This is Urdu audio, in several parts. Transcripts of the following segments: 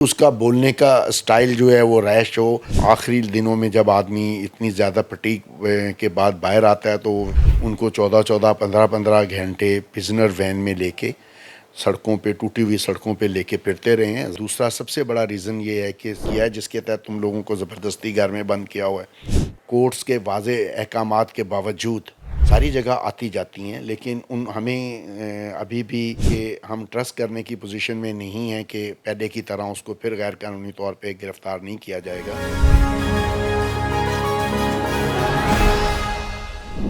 اس کا بولنے کا سٹائل جو ہے وہ ریش ہو. آخری دنوں میں جب آدمی اتنی زیادہ فٹیگ کے بعد باہر آتا ہے تو ان کو 15 گھنٹے پرزنر وین میں لے کے سڑکوں پہ, ٹوٹی ہوئی سڑکوں پہ لے کے پھرتے رہے ہیں. دوسرا سب سے بڑا ریزن یہ ہے کہ یہ ہے جس کے تحت تم لوگوں کو زبردستی گھر میں بند کیا ہوا ہے. کورٹس کے واضح احکامات کے باوجود ساری جگہ آتی جاتی ہیں, لیکن ہمیں ابھی بھی کہ ہم ٹرسٹ کرنے کی پوزیشن میں نہیں ہیں کہ پہلے کی طرح اس کو پھر غیر قانونی طور پہ گرفتار نہیں کیا جائے گا.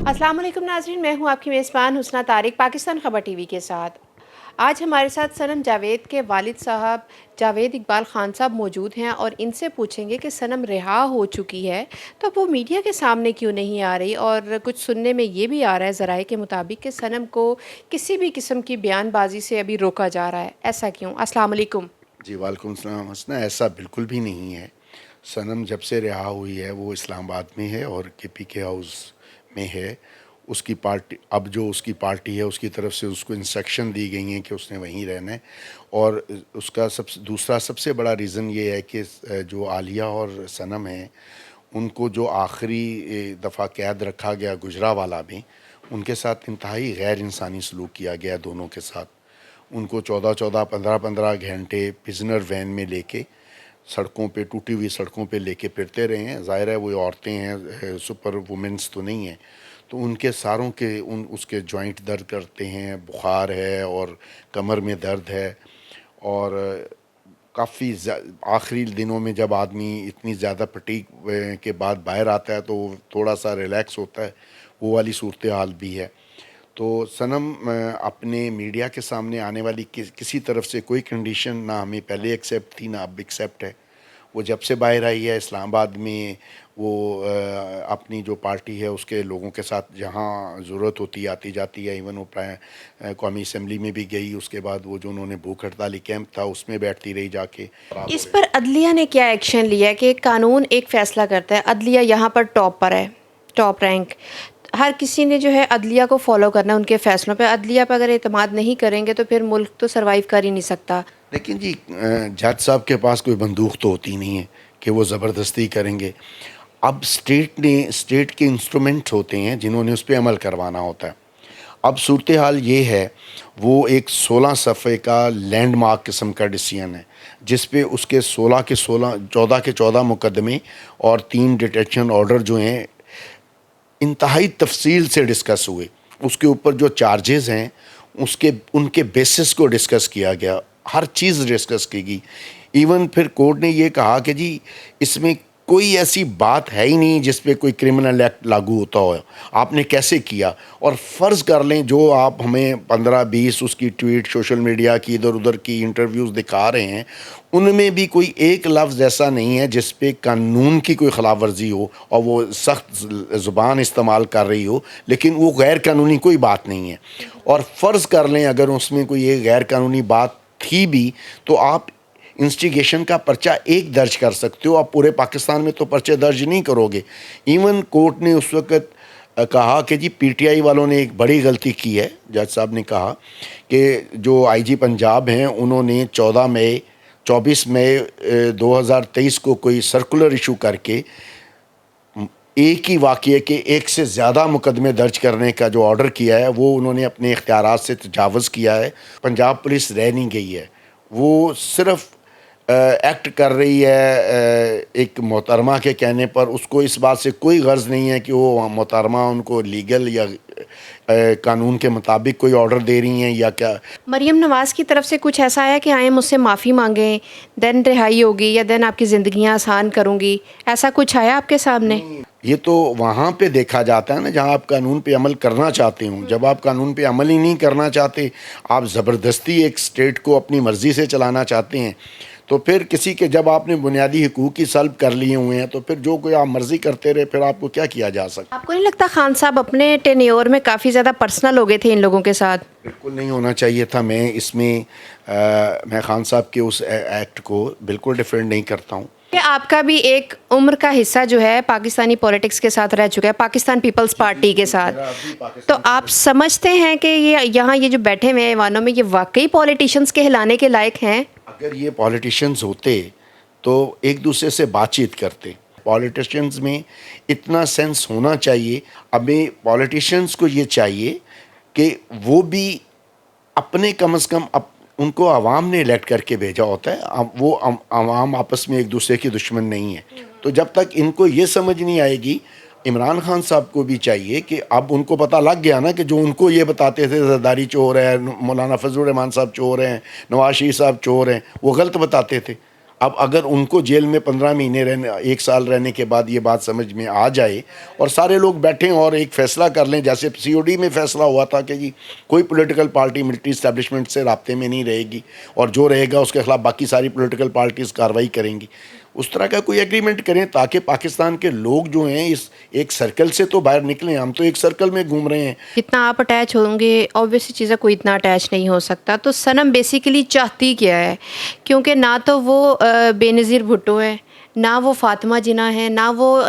السلام علیکم ناظرین, میں ہوں آپ کی میزبان حسنہ طارق پاکستان خبر ٹی وی کے ساتھ. آج ہمارے ساتھ صنم جاوید کے والد صاحب جاوید اقبال خان صاحب موجود ہیں اور ان سے پوچھیں گے کہ صنم رہا ہو چکی ہے تو وہ میڈیا کے سامنے کیوں نہیں آ رہی, اور کچھ سننے میں یہ بھی آ رہا ہے ذرائع کے مطابق کہ صنم کو کسی بھی قسم کی بیان بازی سے ابھی روکا جا رہا ہے. ایسا کیوں؟ السلام علیکم. جی وعلیکم السلام. حسنہ, ایسا بالکل بھی نہیں ہے. صنم جب سے رہا ہوئی ہے وہ اسلام آباد میں ہے اور کے پی کے ہاؤس میں ہے. اس کی پارٹی, اب جو اس کی پارٹی ہے اس کی طرف سے اس کو انسٹرکشن دی گئی ہیں کہ اس نے وہیں رہنا ہے. اور اس کا دوسرا سب سے بڑا ریزن یہ ہے کہ جو عالیہ اور صنم ہیں ان کو جو آخری دفعہ قید رکھا گیا گجرانوالہ میں, ان کے ساتھ انتہائی غیر انسانی سلوک کیا گیا دونوں کے ساتھ. ان کو 15 گھنٹے پرزنر وین میں لے کے سڑکوں پہ, ٹوٹی ہوئی سڑکوں پہ لے کے پھرتے رہے ہیں. ظاہر ہے وہ عورتیں ہیں, سپر وومنس تو نہیں ہیں, تو ان کے ساروں کے اس کے جوائنٹ درد کرتے ہیں, بخار ہے اور کمر میں درد ہے. اور کافی آخری دنوں میں جب آدمی اتنی زیادہ فٹیگ کے بعد باہر آتا ہے تو تھوڑا سا ریلیکس ہوتا ہے, وہ والی صورتحال بھی ہے. تو صنم اپنے میڈیا کے سامنے آنے والی کسی طرف سے کوئی کنڈیشن نہ ہمیں پہلے ایکسیپٹ تھی نہ اب ایکسیپٹ ہے. وہ جب سے باہر آئی ہے اسلام آباد میں وہ اپنی جو پارٹی ہے اس کے لوگوں کے ساتھ جہاں ضرورت ہوتی آتی جاتی ہے. ایون وہ قومی اسمبلی میں بھی گئی, اس کے بعد وہ جو انہوں نے بھوک ہڑتالی کیمپ تھا اس میں بیٹھتی رہی جا کے. اس پر عدلیہ نے کیا ایکشن لیا کہ قانون ایک فیصلہ کرتا ہے, عدلیہ یہاں پر ٹاپ پر ہے, ٹاپ رینک, ہر کسی نے جو ہے عدلیہ کو فالو کرنا ان کے فیصلوں پہ. عدلیہ پہ اگر اعتماد نہیں کریں گے تو پھر ملک تو سروائیو کر ہی نہیں سکتا. لیکن جی جج صاحب کے پاس کوئی بندوق تو ہوتی نہیں ہے کہ وہ زبردستی کریں گے. اب اسٹیٹ کے انسٹرومنٹ ہوتے ہیں جنہوں نے اس پہ عمل کروانا ہوتا ہے. اب صورتحال یہ ہے, وہ ایک 16 صفحے کا لینڈ مارک قسم کا ڈیسیژن ہے جس پہ اس کے 14 کے 14 مقدمے اور 3 ڈیٹیشن آرڈر جو ہیں انتہائی تفصیل سے ڈسکس ہوئے. اس کے اوپر جو چارجز ہیں ان کے بیسس کو ڈسکس کیا گیا, ہر چیز ڈسکس کی گئی. ایون پھر کورٹ نے یہ کہا کہ جی اس میں کوئی ایسی بات ہے ہی نہیں جس پہ کوئی کرمنل ایکٹ لاگو ہوتا ہو, آپ نے کیسے کیا. اور فرض کر لیں جو آپ ہمیں 15-20 اس کی ٹویٹ سوشل میڈیا کی ادھر ادھر کی انٹرویوز دکھا رہے ہیں, ان میں بھی کوئی ایک لفظ ایسا نہیں ہے جس پہ قانون کی کوئی خلاف ورزی ہو اور وہ سخت زبان استعمال کر رہی ہو, لیکن وہ غیر قانونی کوئی بات نہیں ہے. اور فرض کر لیں اگر اس میں کوئی ایک غیر قانونی بات تھی بھی تو آپ انسٹیگیشن کا پرچہ ایک درج کر سکتے ہو, آپ پورے پاکستان میں تو پرچے درج نہیں کرو گے. ایون کورٹ نے اس وقت کہا کہ جی پی ٹی آئی والوں نے ایک بڑی غلطی کی ہے. جج صاحب نے کہا کہ جو آئی جی پنجاب ہیں انہوں نے 24 مئی 2023 کو کوئی سرکولر ایشو کر کے ایک ہی واقعے کے ایک سے زیادہ مقدمے درج کرنے کا جو آرڈر کیا ہے وہ انہوں نے اپنے اختیارات سے تجاوز کیا ہے. پنجاب پولیس رہ نہیں گئی ہے, وہ صرف ایکٹ کر رہی ہے ایک محترمہ کے کہنے پر. اس کو اس بات سے کوئی غرض نہیں ہے کہ وہ محترمہ ان کو لیگل یا قانون کے مطابق کوئی آرڈر دے رہی ہیں یا کیا. مریم نواز کی طرف سے کچھ ایسا آیا کہ آئیں مجھ سے معافی مانگیں, دین رہائی ہوگی یا دین آپ کی زندگیاں آسان کروں گی, ایسا کچھ آیا آپ کے سامنے؟ یہ تو وہاں پہ دیکھا جاتا ہے نا جہاں آپ قانون پہ عمل کرنا چاہتے ہوں. جب آپ قانون پہ عمل ہی نہیں کرنا چاہتے, آپ زبردستی ایک اسٹیٹ کو اپنی مرضی سے چلانا چاہتے ہیں, تو پھر کسی کے جب آپ نے بنیادی حقوق کی سلب کر لیے ہوئے ہیں تو پھر جو کوئی آپ مرضی کرتے رہے پھر آپ کو کیا جا سکتا. آپ کو نہیں لگتا خان صاحب اپنے ٹینیور میں کافی زیادہ پرسنل ہو گئے تھے ان لوگوں کے ساتھ؟ بالکل نہیں ہونا چاہیے تھا. میں خان صاحب کے اس ایکٹ کو بالکل ڈیفینڈ نہیں کرتا ہوں. کہ آپ کا بھی ایک عمر کا حصہ جو ہے پاکستانی پولیٹکس کے ساتھ رہ چکا ہے, پاکستان پیپلز پارٹی کے ساتھ, تو آپ سمجھتے ہیں کہ یہ یہاں یہ جو بیٹھے ہوئے ہیں ایوانوں میں یہ واقعی پولیٹیشنز کے ہلانے کے لائق ہیں؟ اگر یہ پالیٹیشنز ہوتے تو ایک دوسرے سے بات چیت کرتے. پالیٹیشنز میں اتنا سینس ہونا چاہیے. ہمیں پالیٹیشنز کو یہ چاہیے کہ وہ بھی اپنے کم از کم ان کو عوام نے الیکٹ کر کے بھیجا ہوتا ہے. وہ عوام آپس میں ایک دوسرے کے دشمن نہیں ہے. تو جب تک ان کو یہ سمجھ نہیں آئے گی, عمران خان صاحب کو بھی چاہیے کہ اب ان کو پتہ لگ گیا نا کہ جو ان کو یہ بتاتے تھے زرداری چور ہے, مولانا فضل الرحمان صاحب چور ہیں, نواز شریف صاحب چور ہیں, وہ غلط بتاتے تھے. اب اگر ان کو جیل میں 15 مہینے رہنے, 1 سال رہنے کے بعد یہ بات سمجھ میں آ جائے اور سارے لوگ بیٹھیں اور ایک فیصلہ کر لیں, جیسے COD میں فیصلہ ہوا تھا کہ جی کوئی پولیٹیکل پارٹی ملٹری اسٹیبلشمنٹ سے رابطے میں نہیں رہے گی اور جو رہے گا اس کے خلاف باقی ساری پولیٹیکل پارٹیز کارروائی کریں گی, اس طرح کا کوئی ایگریمنٹ کریں تاکہ پاکستان کے لوگ جو ہیں اس ایک سرکل سے تو باہر نکلیں. ہم تو ایک سرکل میں گھوم رہے ہیں. جتنا آپ اٹیچ ہوں گے اوبویسلی چیزیں کوئی اتنا اٹیچ نہیں ہو سکتا. تو صنم بیسیکلی چاہتی کیا ہے؟ کیونکہ نہ تو وہ بے نظیر بھٹو ہے, نہ وہ فاطمہ جناح ہے, نہ وہ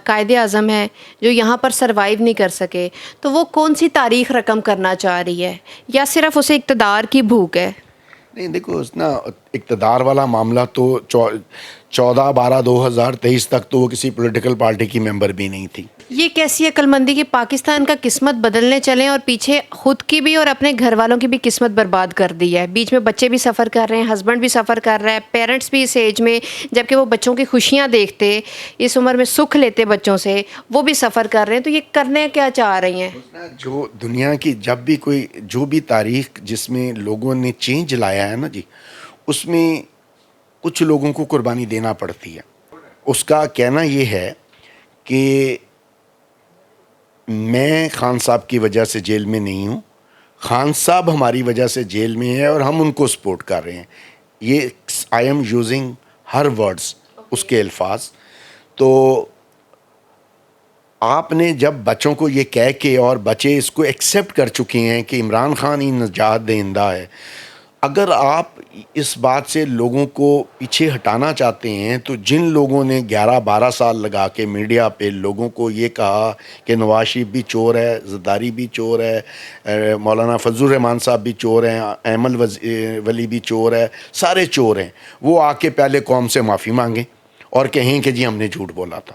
قائد اعظم ہے جو یہاں پر سروائیو نہیں کر سکے. تو وہ کون سی تاریخ رقم کرنا چاہ رہی ہے, یا صرف اسے اقتدار کی بھوک ہے؟ نہیں دیکھو نا, اقتدار والا معاملہ تو 14/12/2023 تک تو وہ کسی پولیٹیکل پارٹی کی ممبر بھی نہیں تھی. یہ کیسی عقل مندی کہ پاکستان کا قسمت بدلنے چلیں اور پیچھے خود کی بھی اور اپنے گھر والوں کی بھی قسمت برباد کر دی ہے. بیچ میں بچے بھی سفر کر رہے ہیں, ہسبینڈ بھی سفر کر رہا ہے, پیرنٹس بھی اس ایج میں جبکہ وہ بچوں کی خوشیاں دیکھتے, اس عمر میں سکھ لیتے بچوں سے, وہ بھی سفر کر رہے ہیں. تو یہ کرنے کیا چاہ رہی ہیں؟ جو دنیا کی جب بھی کوئی جو بھی تاریخ جس میں لوگوں نے چینج لایا ہے نا جی, اس میں کچھ لوگوں کو قربانی دینا پڑتی ہے. اس کا کہنا یہ ہے کہ میں خان صاحب کی وجہ سے جیل میں نہیں ہوں, خان صاحب ہماری وجہ سے جیل میں ہے اور ہم ان کو سپورٹ کر رہے ہیں. یہ I am using her words, اس کے الفاظ. تو آپ نے جب بچوں کو یہ کہہ کے, اور بچے اس کو ایکسیپٹ کر چکے ہیں کہ عمران خان ہی نجات دہندہ ہے, اگر آپ اس بات سے لوگوں کو پیچھے ہٹانا چاہتے ہیں تو جن لوگوں نے 11-12 سال لگا کے میڈیا پہ لوگوں کو یہ کہا کہ نواز شریف بھی چور ہے, زرداری بھی چور ہے, مولانا فضل الرحمان صاحب بھی چور ہیں, ایمن ولی بھی چور ہے, سارے چور ہیں, وہ آ کے پہلے قوم سے معافی مانگیں اور کہیں کہ جی ہم نے جھوٹ بولا تھا.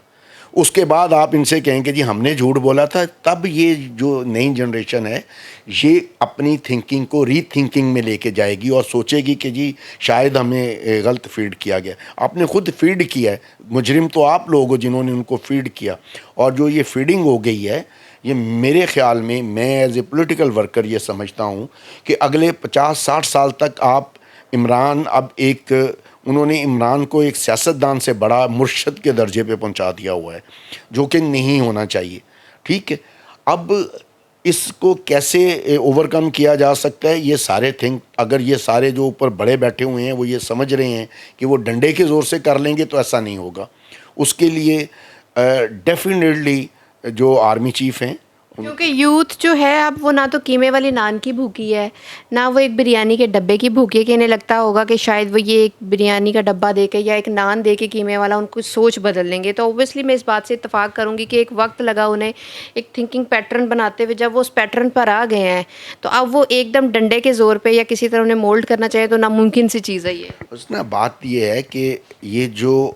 اس کے بعد آپ ان سے کہیں کہ جی ہم نے جھوٹ بولا تھا. تب یہ جو نئی جنریشن ہے یہ اپنی تھنکنگ کو ری تھنکنگ میں لے کے جائے گی اور سوچے گی کہ جی شاید ہمیں غلط فیڈ کیا گیا. آپ نے خود فیڈ کیا ہے, مجرم تو آپ لوگ ہو جنہوں نے ان کو فیڈ کیا. اور جو یہ فیڈنگ ہو گئی ہے, یہ میرے خیال میں ایز اے پولیٹیکل ورکر یہ سمجھتا ہوں کہ اگلے 50-60 سال تک آپ عمران, اب ایک انہوں نے عمران کو ایک سیاستدان سے بڑا مرشد کے درجے پہ پہنچا دیا ہوا ہے, جو کہ نہیں ہونا چاہیے. ٹھیک ہے, اب اس کو کیسے اوور کم کیا جا سکتا ہے؟ یہ سارے اگر یہ سارے جو اوپر بڑے بیٹھے ہوئے ہیں وہ یہ سمجھ رہے ہیں کہ وہ ڈنڈے کے زور سے کر لیں گے, تو ایسا نہیں ہوگا. اس کے لیے ڈیفینیٹلی جو آرمی چیف ہیں, کیونکہ یوتھ جو ہے اب وہ نہ تو قیمے والی نان کی بھوکی ہے, نہ وہ ایک بریانی کے ڈبے کی بھوکی ہے کہ انہیں لگتا ہوگا کہ شاید وہ یہ ایک بریانی کا ڈبہ دے کے یا ایک نان دے کے قیمے والا ان کو سوچ بدل لیں گے. تو اوبویسلی میں اس بات سے اتفاق کروں گی کہ ایک وقت لگا انہیں ایک تھنکنگ پیٹرن بناتے ہوئے, جب وہ اس پیٹرن پر آ گئے ہیں تو اب وہ ایک دم ڈنڈے کے زور پہ یا کسی طرح انہیں مولڈ کرنا چاہیے تو ناممکن سی چیز ہے یہ. اس نا بات یہ ہے کہ یہ جو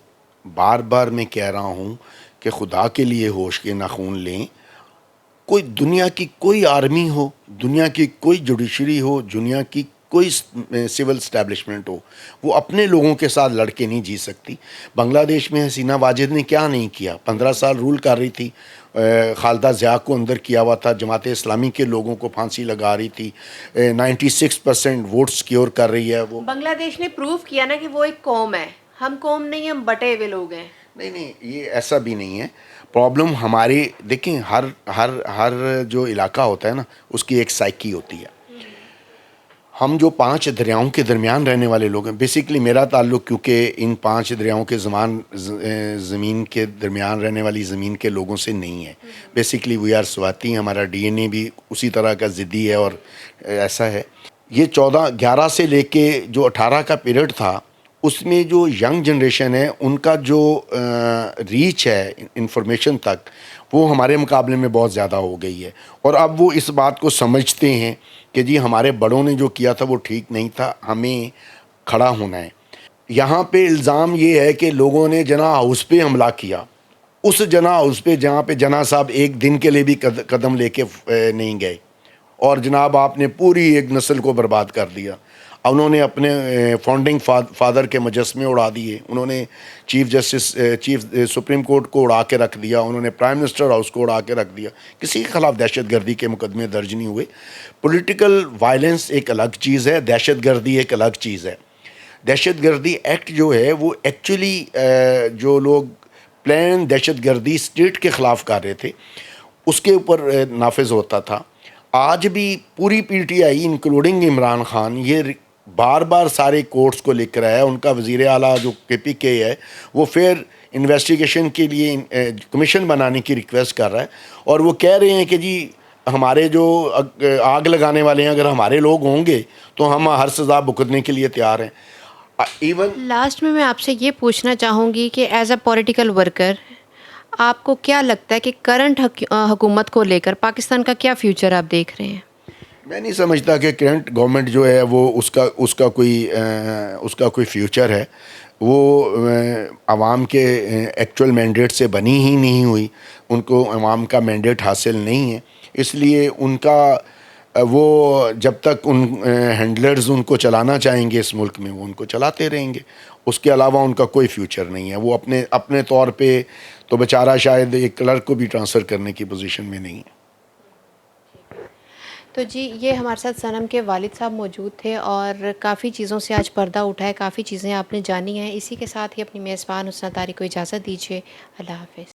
بار بار میں کہہ رہا ہوں کہ خدا کے لیے ہوش کے ناخون لیں. کوئی دنیا کی کوئی آرمی ہو, دنیا کی کوئی جوڈیشری ہو, دنیا کی کوئی سول اسٹیبلشمنٹ ہو, وہ اپنے لوگوں کے ساتھ لڑ کے نہیں جی سکتی. بنگلہ دیش میں حسینہ واجد نے کیا نہیں کیا, 15 سال رول کر رہی تھی, خالدہ ضیاء کو اندر کیا ہوا تھا, جماعت اسلامی کے لوگوں کو پھانسی لگا رہی تھی, 96% ووٹ سیکیور کر رہی ہے. وہ بنگلہ دیش نے پروف کیا نا کہ وہ ایک قوم ہے, ہم قوم نہیں, ہم بٹے ہوئے لوگ ہیں. نہیں, یہ ایسا بھی نہیں ہے. پرابلم ہماری, دیکھیں ہر جو علاقہ ہوتا ہے نا اس کی ایک سائیکی ہوتی ہے. ہم جو 5 دریاؤں کے درمیان رہنے والے لوگ ہیں, بیسیکلی میرا تعلق کیونکہ ان 5 دریاؤں کے زمین کے درمیان رہنے والی زمین کے لوگوں سے نہیں ہے. بیسیکلی وی آر سواتی, ہمارا DNA بھی اسی طرح کا ضدی ہے اور ایسا ہے. یہ 11 سے لے کے جو 18 کا پیریڈ تھا, اس میں جو ینگ جنریشن ہے ان کا جو ریچ ہے انفارمیشن تک, وہ ہمارے مقابلے میں بہت زیادہ ہو گئی ہے. اور اب وہ اس بات کو سمجھتے ہیں کہ جی ہمارے بڑوں نے جو کیا تھا وہ ٹھیک نہیں تھا, ہمیں کھڑا ہونا ہے. یہاں پہ الزام یہ ہے کہ لوگوں نے جناح ہاؤس پہ حملہ کیا, اس جناح ہاؤس پہ جہاں پہ جناح صاحب ایک دن کے لیے بھی قدم لے کے نہیں گئے, اور جناب آپ نے پوری ایک نسل کو برباد کر دیا. انہوں نے اپنے فاؤنڈنگ فادر کے مجسمے اڑا دیے, انہوں نے چیف سپریم کورٹ کو اڑا کے رکھ دیا, انہوں نے پرائم منسٹر ہاؤس کو اڑا کے رکھ دیا. کسی کے خلاف دہشت گردی کے مقدمے درج نہیں ہوئے. پولیٹیکل وائلنس ایک الگ چیز ہے, دہشت گردی ایک الگ چیز ہے. دہشت گردی ایکٹ جو ہے وہ ایکچولی جو لوگ پلان دہشت گردی اسٹیٹ کے خلاف کر رہے تھے اس کے اوپر نافذ ہوتا تھا. آج بھی پوری P T I including Imran Khan یہ بار بار سارے کورٹس کو لکھ رہا ہے. ان کا وزیر اعلیٰ جو کے پی کے ہے وہ پھر انویسٹیگیشن کے لیے کمیشن بنانے کی ریکویسٹ کر رہا ہے, اور وہ کہہ رہے ہیں کہ جی ہمارے جو آگ لگانے والے ہیں اگر ہمارے لوگ ہوں گے تو ہم ہر سزا بھگتنے کے لیے تیار ہیں. ایون لاسٹ میں آپ سے یہ پوچھنا چاہوں گی کہ ایز اے پولیٹیکل ورکر آپ کو کیا لگتا ہے کہ کرنٹ حکومت کو لے کر پاکستان کا کیا فیوچر آپ دیکھ رہے ہیں؟ میں نہیں سمجھتا کہ کرنٹ گورنمنٹ جو ہے وہ اس کا کوئی فیوچر ہے. وہ عوام کے ایکچوئل مینڈیٹ سے بنی ہی نہیں ہوئی, ان کو عوام کا مینڈیٹ حاصل نہیں ہے, اس لیے ان کا وہ جب تک ان ہینڈلرز ان کو چلانا چاہیں گے اس ملک میں وہ ان کو چلاتے رہیں گے. اس کے علاوہ ان کا کوئی فیوچر نہیں ہے. وہ اپنے طور پہ تو بیچارہ شاید ایک کلرک کو بھی ٹرانسفر کرنے کی پوزیشن میں نہیں ہے. تو جی یہ ہمارے ساتھ صنم کے والد صاحب موجود تھے اور کافی چیزوں سے آج پردہ اٹھا ہے, کافی چیزیں آپ نے جانی ہیں. اسی کے ساتھ ہی اپنی میزبان حسنہ طارق کو اجازت دیجیے. اللہ حافظ.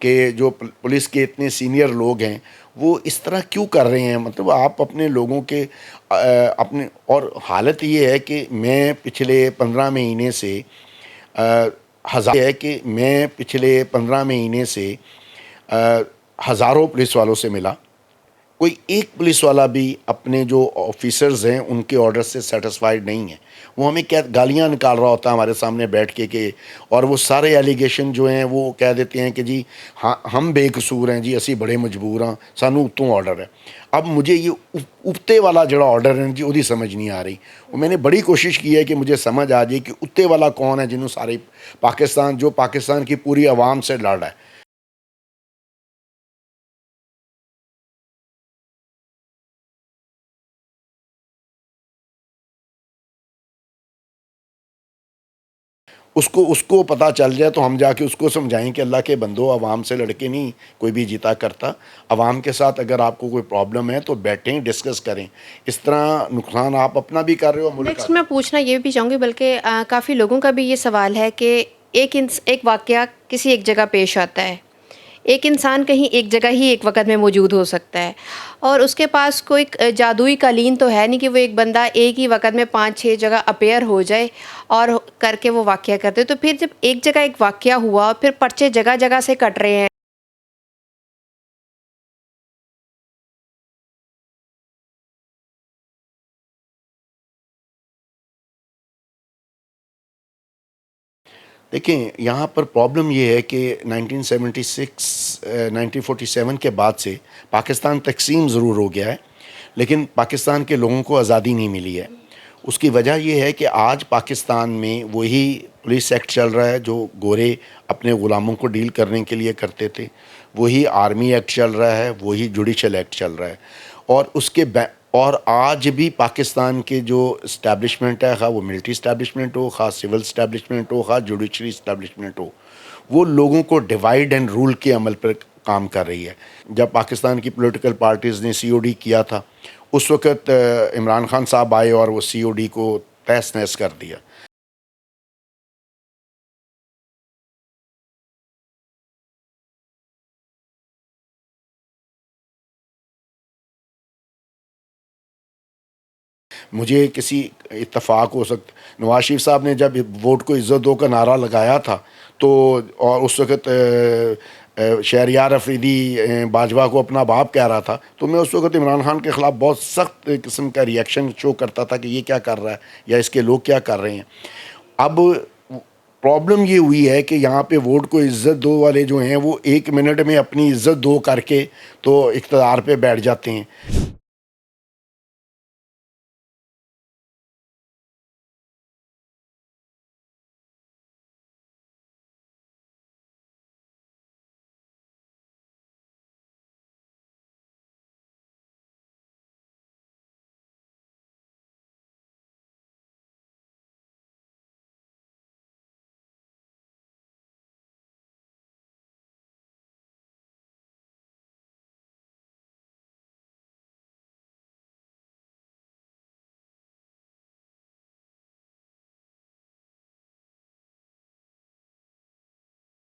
کہ جو پولیس کے اتنے سینئر لوگ ہیں وہ اس طرح کیوں کر رہے ہیں. مطلب آپ اپنے لوگوں کے اپنے، اور حالت یہ ہے کہ میں پچھلے 15 مہینے سے ہزاروں پولیس والوں سے ملا. کوئی ایک پولیس والا بھی اپنے جو آفیسرز ہیں ان کے آرڈر سے سیٹسفائیڈ نہیں ہے. وہ ہمیں کیا گالیاں نکال رہا ہوتا ہے ہمارے سامنے بیٹھ کے اور وہ سارے ایلیگیشن جو ہیں وہ کہہ دیتے ہیں کہ جی ہاں ہم بے قصور ہیں جی، اسی بڑے مجبور ہاں، سانو اتوں آرڈر ہے. اب مجھے یہ اتے والا جڑا آرڈر ہے جی وہی سمجھ نہیں آ رہی. میں نے بڑی کوشش کی ہے کہ مجھے سمجھ آ جائے کہ اتے والا کون ہے جنہوں سارے پاکستان کی پوری عوام سے لڑ رہا ہے. اس کو پتہ چل جائے تو ہم جا کے اس کو سمجھائیں کہ اللہ کے بندو، عوام سے لڑکے نہیں کوئی بھی جیتا کرتا. عوام کے ساتھ اگر آپ کو کوئی پرابلم ہے تو بیٹھیں، ڈسکس کریں. اس طرح نقصان آپ اپنا بھی کر رہے ہو، ملک کا. نیکسٹ میں پوچھنا یہ بھی چاہوں گی، بلکہ کافی لوگوں کا بھی یہ سوال ہے کہ ایک واقعہ کسی ایک جگہ پیش آتا ہے، ایک انسان کہیں ایک جگہ ہی ایک وقت میں موجود ہو سکتا ہے، اور اس کے پاس کوئی جادوئی قالین تو ہے نہیں کہ وہ ایک بندہ ایک ہی وقت میں 5-6 جگہ اپیئر ہو جائے اور کر کے وہ واقعہ کرتے. تو پھر جب ایک جگہ ایک واقعہ ہوا، پھر پرچے جگہ جگہ سے کٹ رہے ہیں. دیکھیں یہاں پر پرابلم یہ ہے کہ 1947 کے بعد سے پاکستان تقسیم ضرور ہو گیا ہے، لیکن پاکستان کے لوگوں کو آزادی نہیں ملی ہے. اس کی وجہ یہ ہے کہ آج پاکستان میں وہی پولیس ایکٹ چل رہا ہے جو گورے اپنے غلاموں کو ڈیل کرنے کے لیے کرتے تھے، وہی آرمی ایکٹ چل رہا ہے، وہی جوڈیشل ایکٹ چل رہا ہے. اور آج بھی پاکستان کے جو اسٹیبلشمنٹ ہے، خواہ وہ ملٹری اسٹیبلشمنٹ ہو، خواہ سول اسٹیبلشمنٹ ہو، خواہ جوڈیشری اسٹیبلشمنٹ ہو، وہ لوگوں کو ڈیوائیڈ اینڈ رول کے عمل پر کام کر رہی ہے. جب پاکستان کی پولیٹیکل پارٹیز نے سی او ڈی کیا تھا، اس وقت عمران خان صاحب آئے اور وہ سی او ڈی کو تہس نہس کر دیا. مجھے کسی اتفاق ہو سکتا، نواز شریف صاحب نے جب ووٹ کو عزت دو کا نعرہ لگایا تھا تو، اور اس وقت شہریار افریدی باجوہ کو اپنا باپ کہہ رہا تھا، تو میں اس وقت عمران خان کے خلاف بہت سخت قسم کا ریئیکشن شو کرتا تھا کہ یہ کیا کر رہا ہے یا اس کے لوگ کیا کر رہے ہیں. اب پرابلم یہ ہوئی ہے کہ یہاں پہ ووٹ کو عزت دو والے جو ہیں وہ 1 منٹ میں اپنی عزت دو کر کے تو اقتدار پہ بیٹھ جاتے ہیں.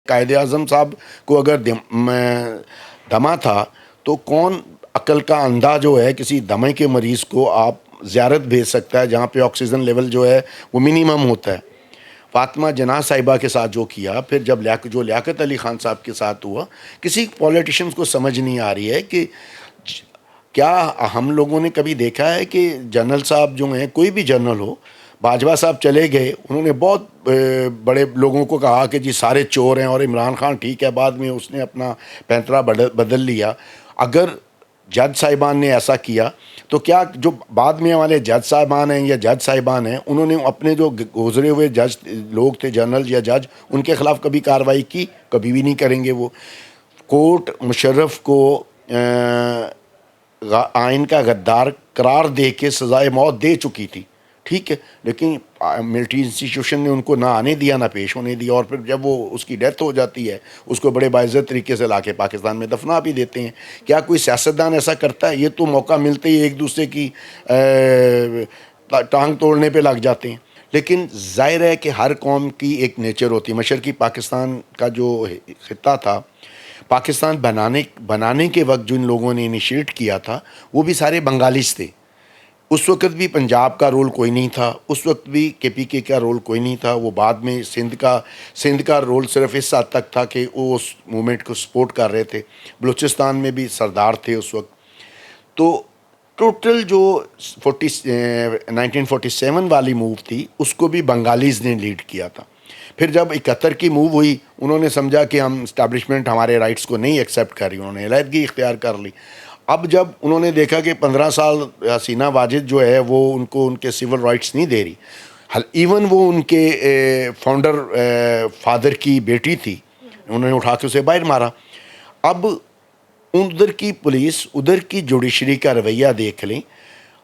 قائد اعظم صاحب کو اگر دمہ تھا تو کون عقل کا اندھا جو ہے کسی دمے کے مریض کو آپ زیارت بھیج سکتا ہے جہاں پہ آکسیجن لیول جو ہے وہ منیمم ہوتا ہے. فاطمہ جناح صاحبہ کے ساتھ جو کیا، پھر جب جو لیاقت علی خان صاحب کے ساتھ ہوا، کسی پولیٹیشینز کو سمجھ نہیں آ رہی ہے کہ کیا ہم لوگوں نے کبھی دیکھا ہے کہ جنرل صاحب جو ہیں، کوئی بھی جنرل ہو، باجوہ صاحب چلے گئے، انہوں نے بہت بڑے لوگوں کو کہا کہ جی سارے چور ہیں، اور عمران خان ٹھیک ہے بعد میں اس نے اپنا پینترا بدل لیا. اگر جج صاحبان نے ایسا کیا تو کیا جو بعد میں ہمارے جج صاحبان ہیں یا جج صاحبان ہیں، انہوں نے اپنے جو گزرے ہوئے جج لوگ تھے، جنرل یا جج، ان کے خلاف کبھی کارروائی کی؟ کبھی بھی نہیں کریں گے. وہ کورٹ مشرف کو آئین کا غدار قرار دے کے سزائے موت دے چکی تھی، ٹھیک ہے، لیکن ملٹری انسٹیٹیوشن نے ان کو نہ آنے دیا نہ پیش ہونے دیا، اور پھر جب وہ اس کی ڈیتھ ہو جاتی ہے اس کو بڑے باعزت طریقے سے لا کے پاکستان میں دفنا بھی دیتے ہیں. کیا کوئی سیاستدان ایسا کرتا ہے؟ یہ تو موقع ملتے ہی ایک دوسرے کی ٹانگ توڑنے پہ لگ جاتے ہیں. لیکن ظاہر ہے کہ ہر قوم کی ایک نیچر ہوتی ہے. مشرقی پاکستان کا جو خطہ تھا پاکستان بنانے کے وقت جو ان لوگوں نے انیشیٹ کیا تھا وہ بھی سارے بنگالیز تھے. اس وقت بھی پنجاب کا رول کوئی نہیں تھا, اس وقت بھی کے پی کے کا رول کوئی نہیں تھا. وہ بعد میں سندھ کا رول صرف اس حد تک تھا کہ وہ اس موومنٹ کو سپورٹ کر رہے تھے. بلوچستان میں بھی سردار تھے اس وقت. تو ٹوٹل جو 1947 والی موو تھی اس کو بھی بنگالیز نے لیڈ کیا تھا. پھر جب 71 کی موو ہوئی انہوں نے سمجھا کہ ہم اسٹیبلشمنٹ ہمارے رائٹس کو نہیں ایکسیپٹ کر رہی, انہوں نے علیحدگی اختیار کر لی. اب جب انہوں نے دیکھا کہ 15 سال حسینہ واجد جو ہے وہ ان کو ان کے سول رائٹس نہیں دے رہی, ایون وہ ان کے فاؤنڈر فادر کی بیٹی تھی, انہوں نے اٹھا کے اسے باہر مارا. اب ادھر کی پولیس, ادھر کی جوڈیشری کا رویہ دیکھ لیں